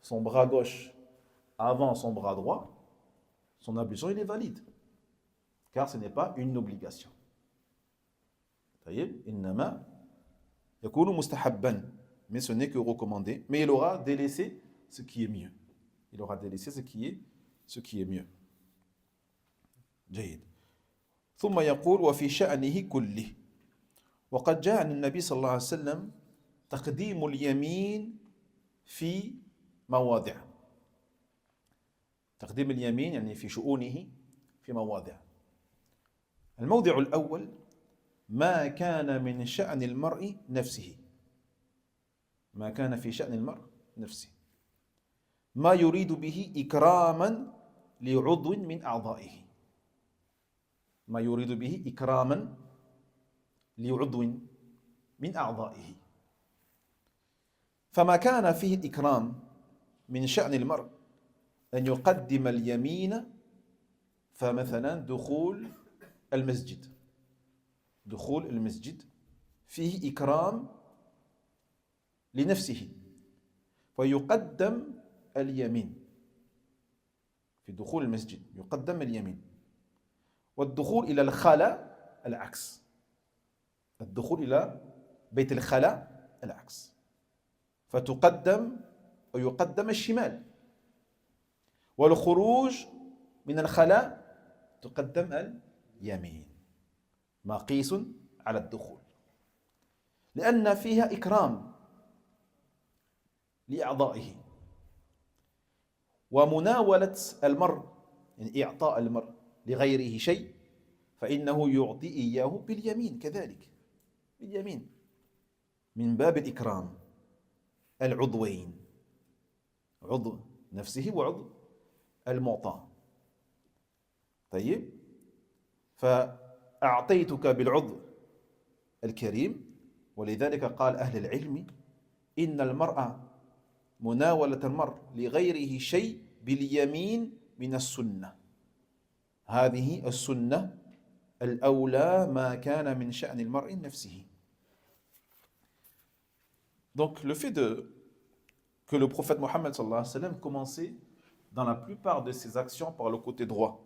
son bras gauche avant son bras droit, son ablution il est valide. Car ce n'est pas une obligation. Mais ce n'est que recommandé. Mais il aura délaissé ce qui est mieux. جيد. ثم يقول وفي شأنه كله وقد جاء عن النبي صلى الله عليه وسلم تقديم اليمين في مواضع. تقديم اليمين يعني في شؤونه في مواضع. الموضع الأول ما كان من شأن المرء نفسه. ما كان في شأن المرء نفسه ما يريد به إكراما لعضو من أعضائه. ما يريد به إكراما لعضو من أعضائه. فما كان فيه الإكرام من شأن المرء أن يقدم اليمين فمثلا دخول المسجد فيه إكرام لنفسه فيقدم اليمين. في دخول المسجد يقدم اليمين. والدخول إلى الخلاء العكس. الدخول إلى بيت الخلاء العكس فتقدم ويقدم الشمال. والخروج من الخلاء تقدم اليمين مقيس على الدخول لأن فيها إكرام لأعضائه. ومناولة المرء يعني إعطاء المرء لغيره شيء فإنه يعطي إياه باليمين كذلك باليمين من باب الإكرام العضوين عضو نفسه وعضو المعطى. طيب فأعطيتك بالعضو الكريم ولذلك قال أهل العلم إن المرأة مناولة المرء لغيره شيء باليمين من السنة. هذه السنة الأولى ما كان من شأن المرء نفسه. Donc le fait que le prophète Mohammed sallallahu alayhi wa sallam commençait dans la plupart de ses actions par le côté droit,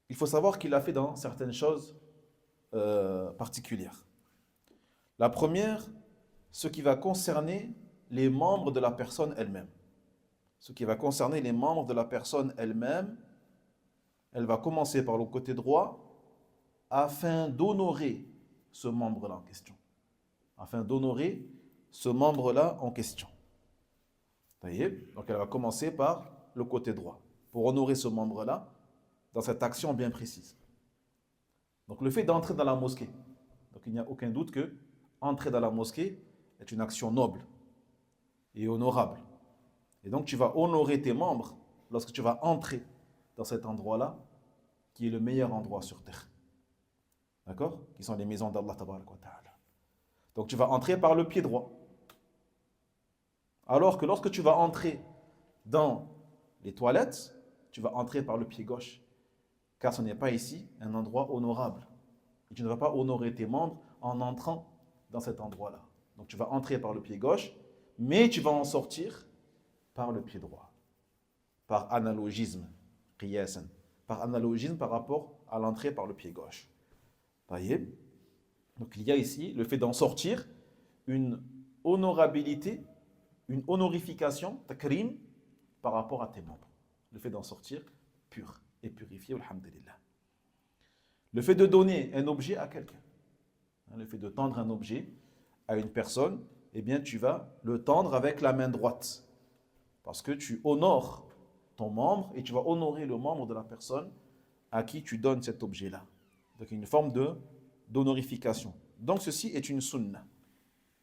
il faut savoir qu'il a fait dans certaines choses particulières. La première, ce qui va concerner les membres de la personne elle-même. Ce qui va concerner les membres de la personne elle-même, elle va commencer par le côté droit afin d'honorer ce membre-là en question. Afin d'honorer ce membre-là en question. Donc elle va commencer par le côté droit, pour honorer ce membre-là dans cette action bien précise. Donc le fait d'entrer dans la mosquée, donc il n'y a aucun doute que entrer dans la mosquée est une action noble et honorable. Et donc tu vas honorer tes membres lorsque tu vas entrer dans cet endroit-là, qui est le meilleur endroit sur terre. D'accord? Qui sont les maisons d'Allah Tabaraka wa Ta'ala. Donc tu vas entrer par le pied droit. Alors que lorsque tu vas entrer dans les toilettes, tu vas entrer par le pied gauche. Car ce n'est pas ici un endroit honorable. Et tu ne vas pas honorer tes membres en entrant dans cet endroit-là. Donc tu vas entrer par le pied gauche, mais tu vas en sortir par le pied droit. Par analogisme, qiyasan. Par analogisme par rapport à l'entrée par le pied gauche. Voyez? Donc il y a ici le fait d'en sortir une honorabilité, une honorification, takrim, par rapport à tes membres. Le fait d'en sortir pur et purifié, alhamdulillah. Le fait de donner un objet à quelqu'un, le fait de tendre un objet à une personne, eh bien tu vas le tendre avec la main droite. Parce que tu honores ton membre et tu vas honorer le membre de la personne à qui tu donnes cet objet-là. Donc une forme d'honorification. Donc ceci est une sunna.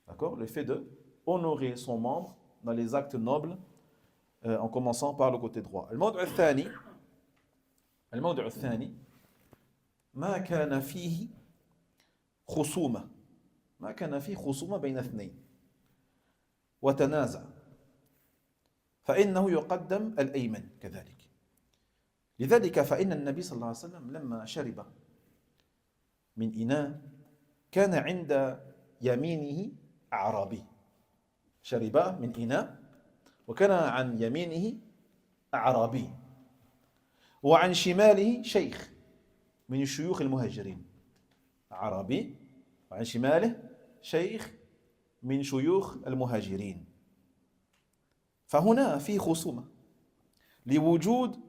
D'accord? Le fait de honorer son membre dans les actes nobles en commençant par le côté droit. الموضوع الثاني ما كان فيه خصومة بين اثنين وتنازع فإنه يقدم الأيمن كذلك. لذلك فإن النبي صلى الله عليه وسلم لما شرب من إناء كان عند يمينه أعرابي. شرب من إناء وكان عن يمينه أعرابي وعن شماله شيخ من شيوخ المهاجرين. أعرابي وعن شماله شيخ من شيوخ المهاجرين. فهنا في خصومة لوجود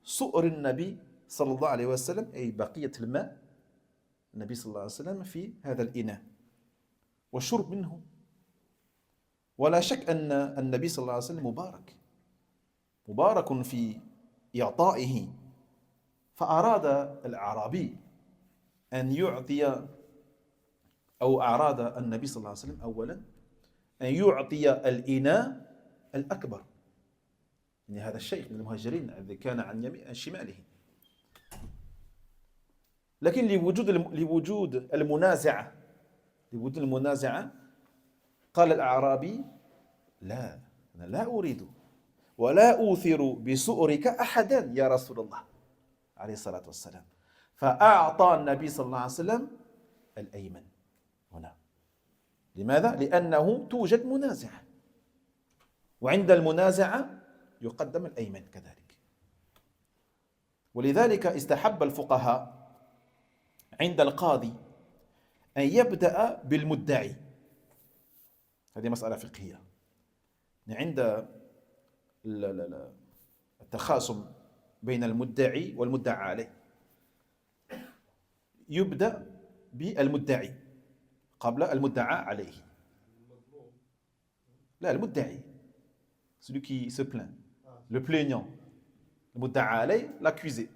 سؤر النبي صلى الله عليه وسلم، أي بقية الماء النبي صلى الله عليه وسلم في هذا الإناء والشرب منه. ولا شك أن النبي صلى الله عليه وسلم مبارك في إعطائه. فأراد الأعرابي أن يعطي، أو أراد النبي صلى الله عليه وسلم أولا أن يعطي الإناء الأكبر، يعني هذا الشيخ من المهاجرين الذي كان عن شماله. لكن لوجود المنازعة قال الأعرابي لا، أنا لا أريد ولا أوثر بسؤرك أحدا يا رسول الله عليه الصلاة والسلام. فأعطى النبي صلى الله عليه وسلم الأيمن هنا. لماذا؟ لأنه توجد منازعة، وعند المنازعة يقدم الأيمن كذلك. ولذلك استحب الفقهاء عند القاضي أن يبدأ بالمدعي. هذه مسألة فقهية. عند التخاصم بين المدعي والمدعى عليه يبدأ بالمدعي قبل المدعى عليه. لا، المدعي، celui qui se plaint, le plaignant. المدعى عليه, l'accusé.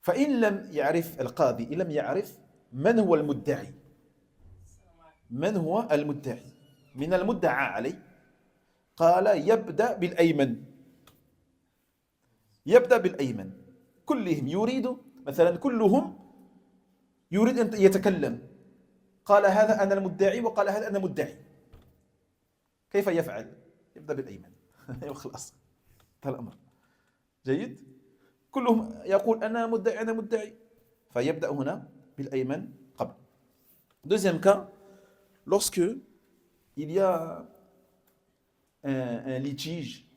فإن لم يعرف القاضي، إن لم يعرف من هو المدعي، من هو المدعي من المدعى عليه، قال يبدأ بالأيمن. يبدأ بالأيمن. كلهم يريد، مثلا كلهم يريد أن يتكلم، قال هذا أنا المدعي وقال هذا أنا مدعي. كيف يفعل؟ يبدأ بالأيمن. وخلاص انتهى الأمر. جيد؟ كلهم يقول أنا مدعي أنا مدعي، فيبدأ هنا بالأيمن قبل. Deuxième cas, lorsque il y a un litige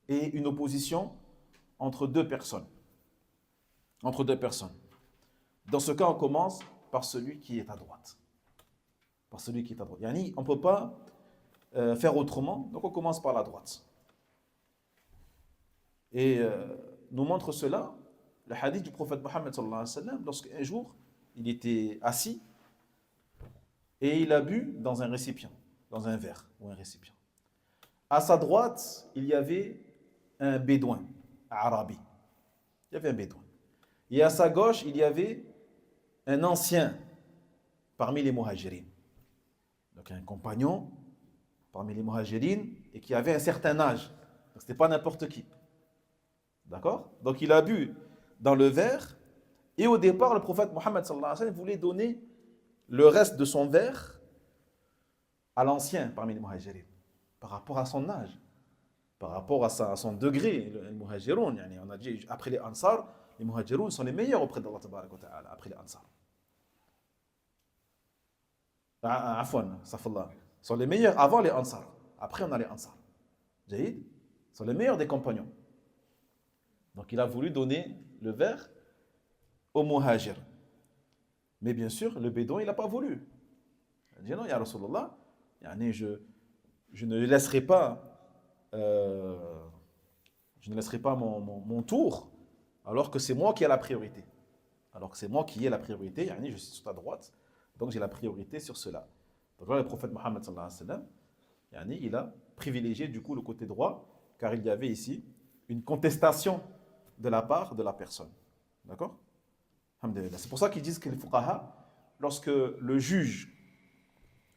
et une opposition entre deux personnes. Dans ce cas, on commence par celui qui est à droite. Yani, on ne peut pas faire autrement, donc on commence par la droite. Et nous montre cela le hadith du prophète Mohammed sallallahu alayhi wa sallam, lorsqu'un jour, il était assis et il a bu dans un récipient, dans un verre ou un récipient. À sa droite, il y avait un bédouin, un arabi. Il y avait un bédouin. Et à sa gauche, il y avait un ancien parmi les muhajirines. Donc un compagnon parmi les muhajirines et qui avait un certain âge. Donc ce n'était pas n'importe qui. D'accord? Donc il a bu dans le verre et au départ, le prophète Mohammed sallallahu alayhi wa sallam voulait donner le reste de son verre à l'ancien parmi les muhajirines par rapport à son âge, par rapport à son degré. Les muhajiroun, on a dit après les ansar, les muhajiroun sont les meilleurs auprès d'Allah tabaraka wa ta'ala, après les ansar. Afwan, safallah. Sont les meilleurs avant les ansar. Après on a les ansar. Jaïd, sont les meilleurs des compagnons. Donc il a voulu donner le verre au muhajir. Mais bien sûr, le bédouin, il n'a pas voulu. Il a dit non, ya Rasulallah, je ne laisserai pas mon tour alors que c'est moi qui ai la priorité. Alors que c'est moi qui ai la priorité, je suis sur ta droite, donc j'ai la priorité sur cela. Donc là, le prophète Mohammed sallallahu alayhi wa sallam, il a privilégié du coup le côté droit, car il y avait ici une contestation de la part de la personne. D'accord? C'est pour ça qu'ils disent que les fuqaha, lorsque le juge,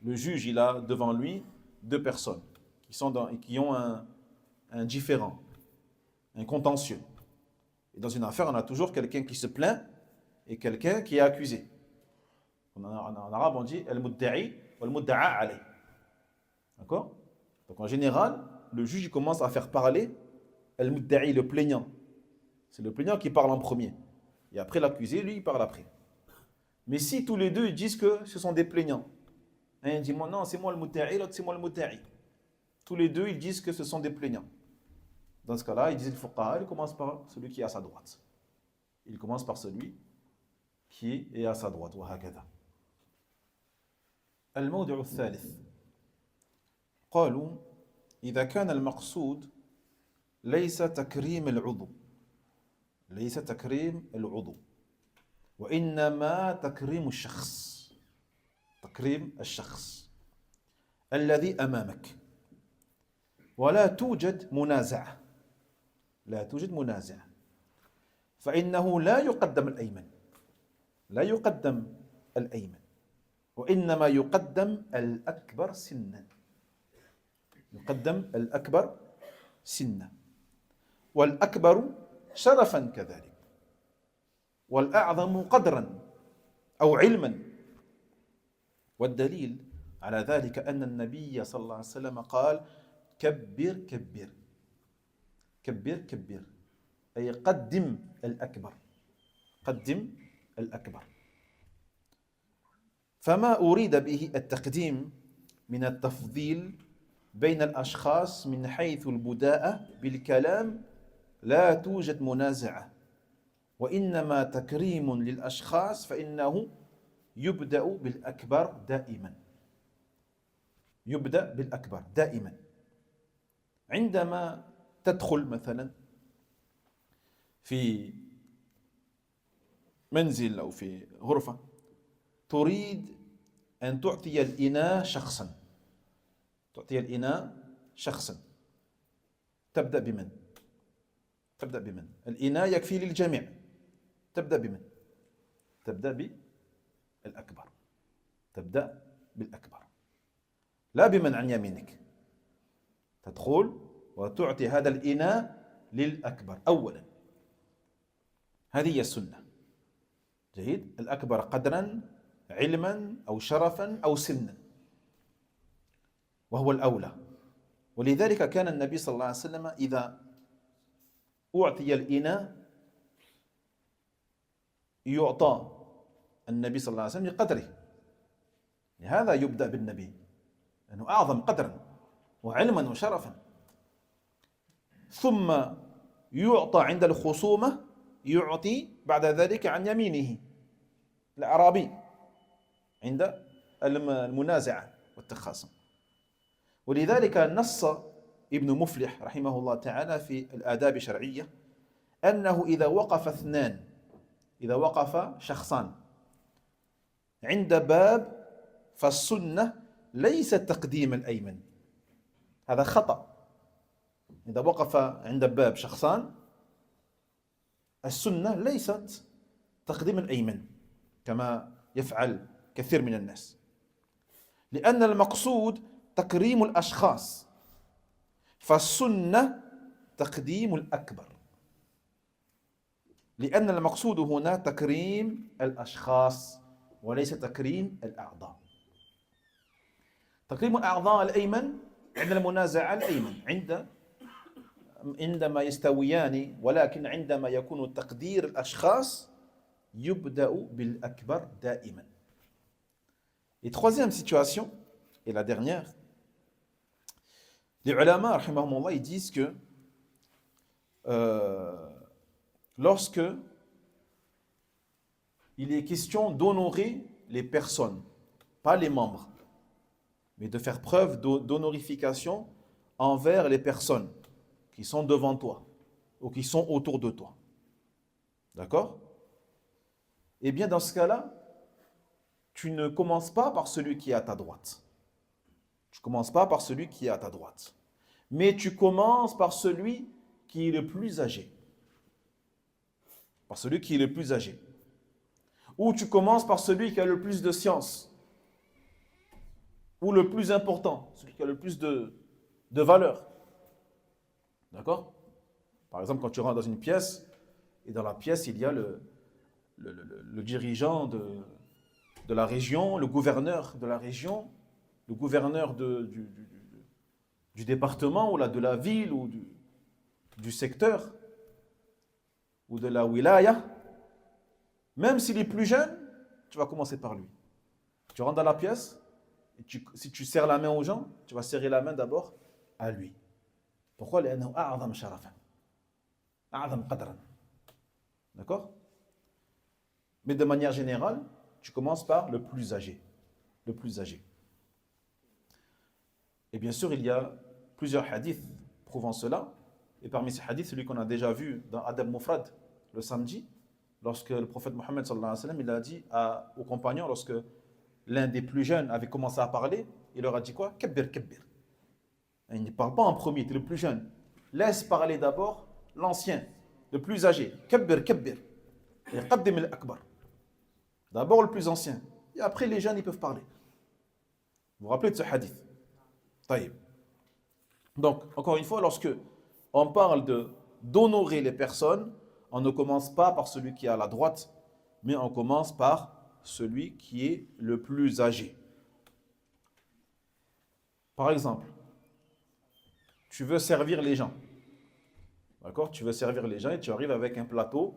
il a devant lui deux personnes qui ont un différend, un contentieux. Et dans une affaire, on a toujours quelqu'un qui se plaint et quelqu'un qui est accusé. En arabe, on dit al-mudda'i wal-mudda'a alayh. D'accord? Donc en général, le juge il commence à faire parler al-mudda'i, le plaignant. C'est le plaignant qui parle en premier. Et après l'accusé, lui, il parle après. Mais si tous les deux ils disent que ce sont des plaignants, un dit non, c'est moi le mudda'i, l'autre c'est moi le mudda'i. Tous les deux ils disent que ce sont des plaignants. Dans ce cas-là, ils disent le fuqaha, il commence par celui qui est à sa droite. Il commence par celui qui est à sa droite. وهكذا. الموضع الثالث قالوا إذا كان المقصود ليس تكريم العضو وإنما تكريم الشخص الذي أمامك ولا توجد منازعة فإنه لا يقدم الأيمن وإنما يقدم الأكبر سنا والأكبر شرفا كذلك والأعظم قدرا أو علما والدليل على ذلك أن النبي صلى الله عليه وسلم قال كبر أي قدم الأكبر فما أريد به التقديم من التفضيل بين الأشخاص من حيث البداءة بالكلام لا توجد منازعة وإنما تكريم للأشخاص فإنه يبدأ بالأكبر دائما عندما تدخل مثلا في منزل أو في غرفة تريد أن تعطي الإناء شخصا تبدأ بمن؟ الإناء يكفي للجميع تبدأ بمن؟ تبدأ بالأكبر لا بمن عن يمينك تدخل وتعطي هذا الإناء للأكبر أولا هذه هي السنة جيد الأكبر قدرا علما أو شرفا أو سنا وهو الأولى ولذلك كان النبي صلى الله عليه وسلم إذا أعطي الإناء يعطى النبي صلى الله عليه وسلم لقدره لهذا يبدأ بالنبي لأنه أعظم قدرا وعلما وشرفا ثم يعطى عند الخصومة يعطي بعد ذلك عن يمينه الأعرابي عند المنازعة والتخاصم ولذلك نص ابن مفلح رحمه الله تعالى في الآداب الشرعية أنه إذا وقف اثنان إذا وقف شخصان عند باب فالسنة ليس تقديم الأيمن. هذا خطأ. إذا وقف عند باب شخصان السنة ليست تقديم الأيمن كما يفعل كثير من الناس، لأن المقصود تكريم الأشخاص، فالسنة تقديم الأكبر، لأن المقصود هنا تكريم الأشخاص وليس تكريم الأعضاء. تكريم الأعضاء الأيمن عند المنازعة الأيمن عندما يستويان، ولكن عندما يكون تقدير الأشخاص يبدأ بالأكبر دائما. Et troisième situation, et la dernière, les ulama, rahimahumullah, ils disent que lorsque il est question d'honorer les personnes, pas les membres, mais de faire preuve d'honorification envers les personnes qui sont devant toi ou qui sont autour de toi. D'accord? Eh bien, dans ce cas-là, tu ne commences pas par celui qui est à ta droite. Tu ne commences pas par celui qui est à ta droite. Mais tu commences par celui qui est le plus âgé. Par celui qui est le plus âgé. Ou tu commences par celui qui a le plus de science. Ou le plus important, celui qui a le plus de valeur. D'accord? Par exemple, quand tu rentres dans une pièce, et dans la pièce, il y a le dirigeant de la région, le gouverneur de la région, le gouverneur du département, ou de la ville, ou du secteur, ou de la wilaya. Même s'il est plus jeune, tu vas commencer par lui. Tu rentres dans la pièce, et si tu serres la main aux gens, tu vas serrer la main d'abord à lui. Pourquoi? D'accord? Mais de manière générale, tu commences par le plus âgé. Le plus âgé. Et bien sûr, il y a plusieurs hadiths prouvant cela. Et parmi ces hadiths, celui qu'on a déjà vu dans Adab Mufrad le samedi, lorsque le prophète Mohammed sallallahu alayhi wa sallam, il a dit aux compagnons, lorsque l'un des plus jeunes avait commencé à parler, il leur a dit quoi? Kabbir, kabbir. Il ne parle pas en premier, tu es le plus jeune. Laisse parler d'abord l'ancien, le plus âgé. Kabbir, kabbir. Et qaddim al-akbar. D'abord le plus ancien. Et après les jeunes, ils peuvent parler. Vous vous rappelez de ce hadith? Taïb. Donc, encore une fois, lorsque on parle d'honorer les personnes, on ne commence pas par celui qui est à la droite, mais on commence par celui qui est le plus âgé. Par exemple, tu veux servir les gens. D'accord? Tu veux servir les gens et tu arrives avec un plateau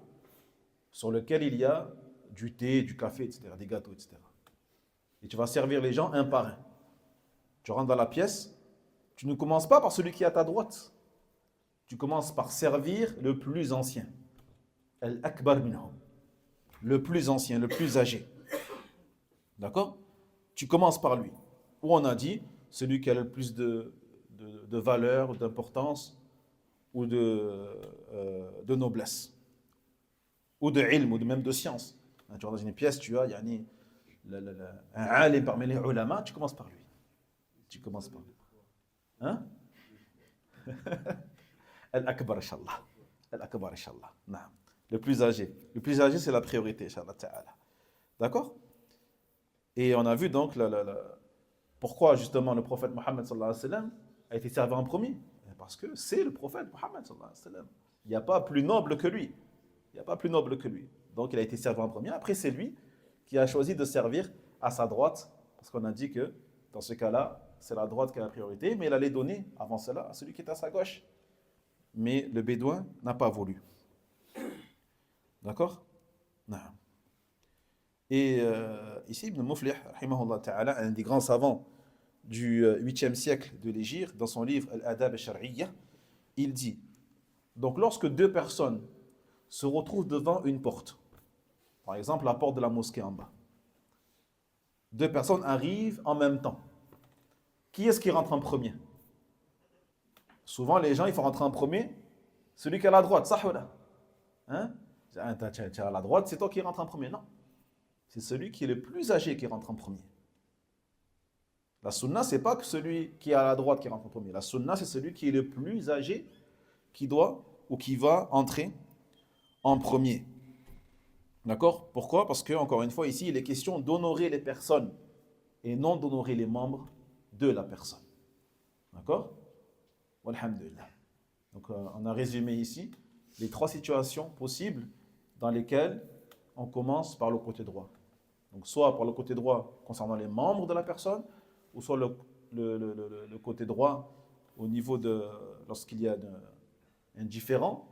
sur lequel il y a du thé, du café, etc., des gâteaux, etc. Et tu vas servir les gens un par un. Tu rentres dans la pièce, tu ne commences pas par celui qui est à ta droite. Tu commences par servir le plus ancien. Al-Akbar minhum. Le plus ancien, le plus âgé. D'accord? Tu commences par lui. Où on a dit, celui qui a le plus de valeur, d'importance, ou de noblesse. Ou de ilm, ou même de science. Tu rentres dans une pièce, tu as un alim parmi les ulama, tu commences par lui. Tu commences par lui. Hein? Al-Akbar, inshallah. Al-Akbar, inshallah. Naam. Le plus âgé. Le plus âgé, c'est la priorité, inshallah ta'ala. D'accord? Et on a vu donc pourquoi justement le prophète Mohammed sallallahu alayhi wa sallam a été servi en premier. Parce que c'est le prophète Mohammed sallallahu alayhi wa sallam. Il n'y a pas plus noble que lui. Il n'y a pas plus noble que lui. Donc il a été servi en premier. Après, c'est lui qui a choisi de servir à sa droite. Parce qu'on a dit que dans ce cas-là, c'est la droite qui a la priorité. Mais il allait donner avant cela à celui qui est à sa gauche. Mais le bédouin n'a pas voulu. D'accord? Non. Et ici, Ibn Muflih, rahimahullah ta'ala, un des grands savants du 8e siècle de l'Hégire, dans son livre Al-Adab al-Shar'iyya, il dit, donc lorsque deux personnes se retrouvent devant une porte, par exemple la porte de la mosquée en bas, deux personnes arrivent en même temps. Qui est-ce qui rentre en premier? Souvent les gens, il faut rentrer en premier, celui qui est à la droite, sah ou la? Hein? Tu es à la droite, c'est toi qui rentre en premier. Non. C'est celui qui est le plus âgé qui rentre en premier. La sunna, c'est pas que celui qui est à la droite qui rentre en premier. La sunna, c'est celui qui est le plus âgé qui doit ou qui va entrer en premier. D'accord? Pourquoi? Parce que, encore une fois, ici, il est question d'honorer les personnes et non d'honorer les membres de la personne. D'accord? Walhamdulillah. Donc, on a résumé ici les 3 situations possibles dans lesquelles on commence par le côté droit. Donc, soit par le côté droit concernant les membres de la personne, ou soit le côté droit au niveau de lorsqu'il y a un différend,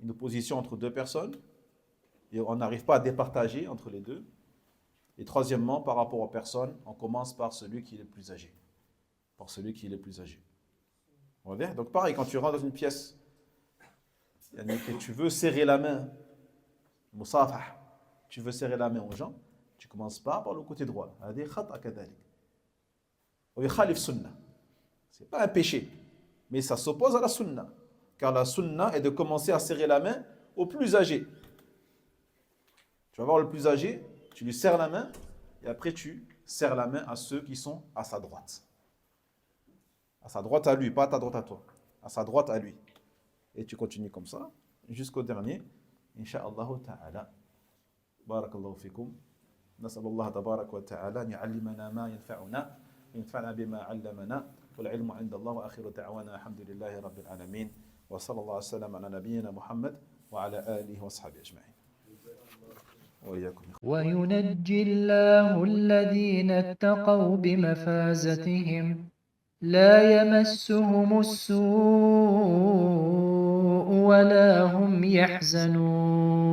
une opposition entre 2 personnes, et on n'arrive pas à départager entre les deux. Et troisièmement, par rapport aux personnes, on commence par celui qui est le plus âgé. Par celui qui est le plus âgé. On va dire? Donc pareil, quand tu rentres dans une pièce, que tu veux serrer la main, musafah, tu veux serrer la main aux gens, tu commences pas par le côté droit. C'est pas un péché, mais ça s'oppose à la sunna. Car la sunna est de commencer à serrer la main au plus âgé. Tu vas voir le plus âgé, tu lui serres la main, et après tu serres la main à ceux qui sont à sa droite. À sa droite à lui, pas à ta droite à toi. À sa droite à lui. Et tu continues comme ça, jusqu'au dernier. Inch'Allah ta'ala. Barakallahu fikum. نسأل الله تبارك وتعالى أن يعلمنا ما ينفعنا وينفعنا بما علمنا والعلم عند الله وآخر دعوانا الحمد لله رب العالمين وصلى الله وسلم على نبينا محمد وعلى آله وصحبه أجمعين وإياكم. وينجي الله الذين اتقوا بمفازتهم لا يمسهم السوء ولا هم يحزنون.